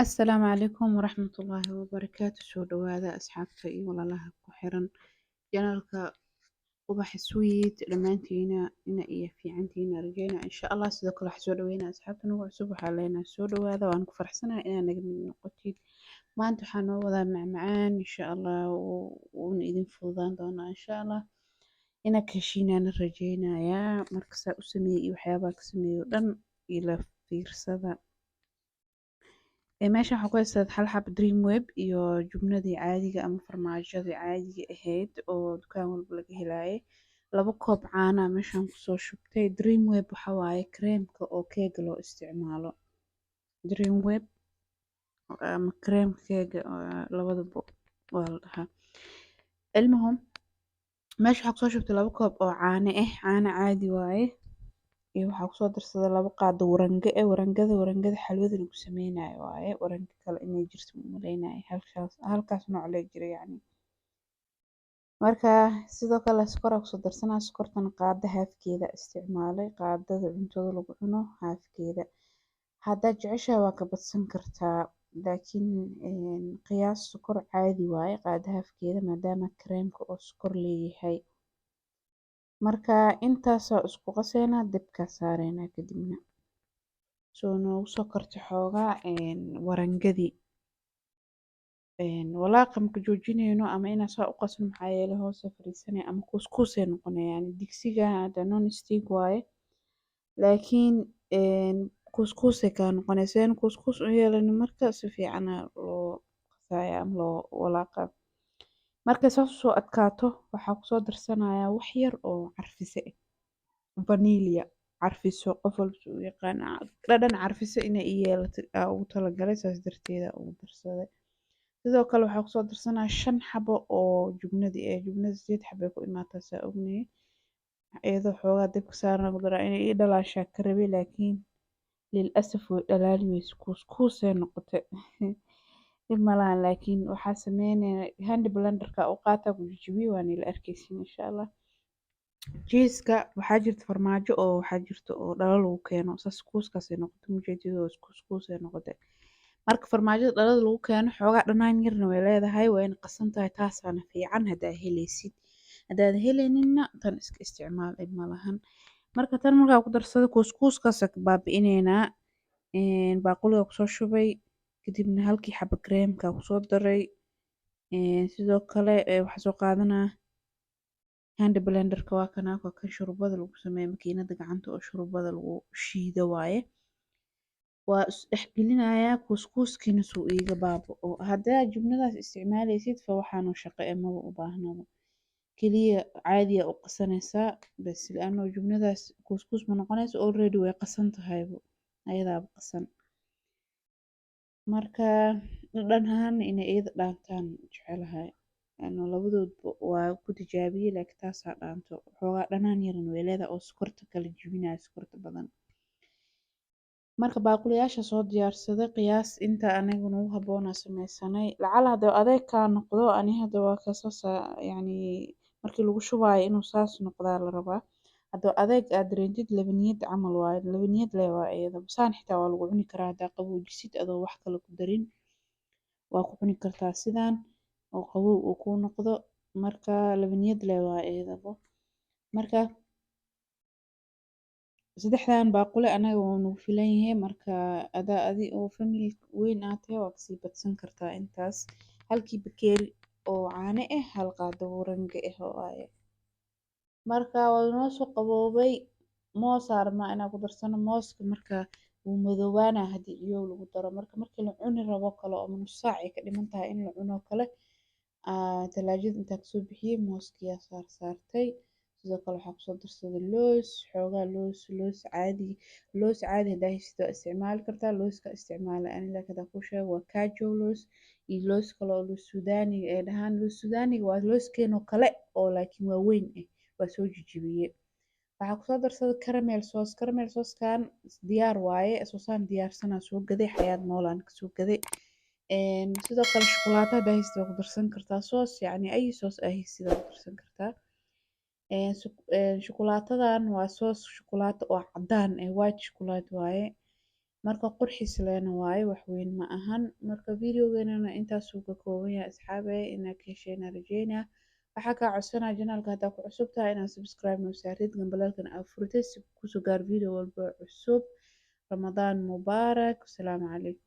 السلام عليكم ورحمة الله وبركاته. soo dhawaada asxaabta iyo walaalaha ku xiran janalka ubax sweet dhammaantiina ina iyo fiicantiina rajeyna insha Allah. sidoo kale waxaa soo dhaweynaa asxaabta nagu cusub, waxaa leenahay soo dhawaada, waan ku faraxsanahay inaad naga mid noqotid. maanta waxaa noo wadaa macmacaan insha Allah, wuuna idin fududaan doonaa insha Allah. inaad ka heshiinaan rajeynayaa, marka saa u sameeyey iyo waxyaabaha ka sameeyo dhan ila fiirsada. meeshan waxaa ku haystaa hal xab dream web iyo jubnadii caadiga ama farmaajadii caadiga ahayd oo dukaan walba laga helaayay. 2 koob caana meeshan kusoo shubtay. dream web waxa waaye kareemka oo keega loo isticmaalo. dream web ama kareemka keega labadaba waa la dhahaa. ilmahom meesha waxaa kusoo shubtay 2 koob oo caano ah, caano caadi waaye. iyo waxaa kusoo darsaday 2 qaado warange warangada xalwada lagu sameynayo waaye. warange kale inay jirto ma maleynayo, halkaas nooc lee jira yacni. marka sidoo kale sokor aa kusoo darsanaa. sokortana qaado haafkeeda isticmaalay, qaadada cuntada lagu cuno haafkeeda. haddaad jeceshahay waa ka badsan kartaa, laakiin qiyaas sokor caadi waaye qaado haafkeeda maadaama kareemka oo sokor leeyahay. marka intaasaa isku qaseynaa, dabkaa saareynaa kadibna soo noogu soo karto xoogaa warangadii. walaaqa maka joojineyno ama inaa saa u qasno maxaa yeelay hoose fariisanaya ama kuuskuusay noqonaya. yani digsiga hadda non stick waaye, laakiin kuuskuusay kaa noqonaysa. sideen kuuskuus u yeelanin marka si fiican loo qasaya ama loo walaaqa. markay saas usoo adkaato waxaa kusoo darsanayaa wax yar oo carfise vanilya. carfiso qof walba u yaqaan dhadhan carfiso inay i yeelato ugu talagalay, saas darteeda ugu darsaday. sidoo kale waxaa kusoo darsanaa 5 xabo oo jubnadi ah. jubnada 8 xabo ay ku imaataa saa ognahay. iyadoo xoogaa dabka saaran ku daraa inay ii dhalaashaa ka rabay, laakiin lil'asaf way dhalaali wayse, kuuskuusay noqotay. dhib malahan, laakiin waxaa sameynaya hand blenderka u qaataa ku jajabiye waana ila arkaysiin insha Allah. jiiska waxaa jirta farmaajo oo waxaa jirta oo dhalo lagu keeno, saas kuuskaasay noqotay mujeedadoo kuuskuusay noqotay. marka farmaajada dhalada lagu keeno xoogaa dhanaan yarna way leedahay, wayna qasan tahay, taasaana fiican haddaa helaysid. haddaad helayninna tan iska isticmaal, dhib malahan. marka tan markaa ku darsada kuuskuuskaas baabi'ineynaa. baaquliga kusoo shubay, kadibna halkii xabo kareemka kusoo daray. sidoo kale waxaa soo qaadanaa hand blenderka, waa kan shurbada lagu sameeyo, makiinada gacanta oo shurbada lagu shiido waaye. waa is dhexgelinayaa kuuskuuskiina suu iiga baaba'o. haddaa jubnadaas isticmaalaysid fa waxaanu shaqo maba u baahnaba, keliya caadiya u qasanaysaa bas. laano jubnadaas kuuskuus ma noqonayso, already way qasan tahayba, ayadaaba qasan. marka dhadhan ahaana inay iyada dhaantaan jecelahay, laano labadoodba waa ku tijaabiyey, laakiin taasaa dhaanto. xoogaa dhanaan yaran way leedahay oo sokorta kala jebinaya, sokorta badan. marka baaquliyaasha soo diyaarsaday qiyaas inta aniga nagu habboonaa sameysanay. lacala hadda adeeg kaa noqdo ani hadda waa kasaasa, yani markii lagu shubaayo inuu saas noqdaa la rabaa. hadduu adeeg aad dareentid labaniyad camal waaye, labaniyad lee waa iyada. saan xitaa waa lagu cuni karaa haddaa qaboojisid adoo wax kale ku darin, waa ku cuni kartaa sidaan oo qabow uu kuu noqdo. marka labaniyad lee waa iyadaba. marka 3dan baaquli anaga wuu nagu filan yahay. marka adaa adi oo family weyn aad tahay waa kasii badsan kartaa intaas. halkii bakeeri oo caano ah, hal qaado warange ah waaye. marka waa inoo soo qaboobay. moos aa rabnaa inaan ku darsano. mooska marka wuu madoobaana haddii ciyow lagu daro. markii la cuni rabo kale oo nus saac ay ka dhiman tahay in la cuno kale, talaajada intaa kasoo bixiyey mooskiyaa saartay. sidoo kale waxaa kusoo darsaday loos, xoogaa loos caadi haddaa haysid waa isticmaali kartaa. looska isticmaalay ani laakiin hadaan kuu sheego waa kaajo loos, iyo loos kale oo loos suudaaniga ay dhahaan. loos suudaaniga waa looskeenoo kale oo laakiin waa weyn ah, waa soo jajabiyey. waxaa kusoo darsaday caramel sauce. caramel sauce-kan diyaar waaye, soosaan diyaarsanaa soo gaday, xayaat moolaan kasoo gaday. sidoo kale shukulaato haddaa haysid waa ku darsan kartaa soos, yacni ay soos aa haysid waa ku darsan kartaa. shukulaatadan waa soos shukulaato oo cadaan ah, white chocolate waaye. marka qurxis leena waaye wax weyn ma ahan. Marka videoganana intaasuu ka kooban yahay asxaabey inaad ka hesheen rajeynaa. Waxaa kaa codsanaa janaalka haddaa ku cusub tahay inaad subscribe noo saarid gambalaalkan aad furtay si kusoo gaar video walba cusub. Ramadaan mubaarak. Asalaamu calaykum.